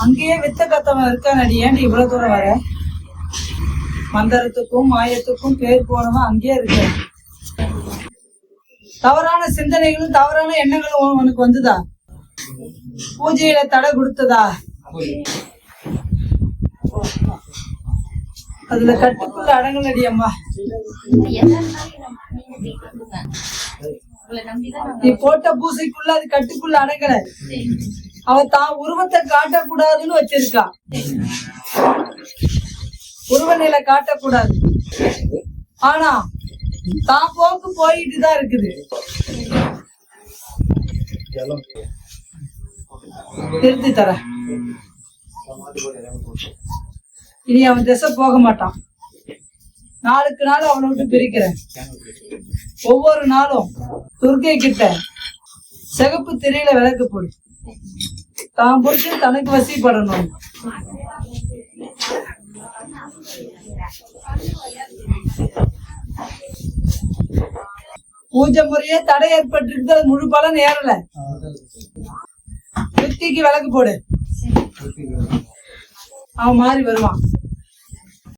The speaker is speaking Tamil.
அங்கேயே வித்த கத்தவன் இருக்கானடி, ஏன்டி இவ்வளவு தூரம் வர? மந்திரத்துக்கும் மாயத்துக்கும் பேர் போனவன் அங்கேயே இருக்க. தவறான சிந்தனைகளும் தவறான எண்ணங்களும் உனக்கு வந்துதா? பூஜையில தடை கொடுத்ததா? அதுல கட்டுக்குள்ள அடங்கலடி அம்மா. நீ போட்ட பூசைக்குள்ள அது கட்டுக்குள்ள அடங்கல. அவ தான் உருவத்தை காட்டக்கூடாதுன்னு வச்சிருக்கா. உருவ நிலை காட்டக்கூடாது. ஆனா தான் போக்கு போயிட்டுதான் இருக்குது. திருத்தி தர. இனி அவன் திசை போக மாட்டான். நாளுக்கு நாள் அவனை விட்டு பிரிக்கிறேன். ஒவ்வொரு நாளும் துர்க்கை கிட்ட சிகப்பு திரையில விளக்கு போடு. தான் பிடிச்சி தனக்கு வசிப்படணும். பூஜை முறையே தடை ஏற்பட்டு முழு பலன் ஏறல. சுத்திக்கு விளக்கு போடு. அவன் மாறி வருவான்.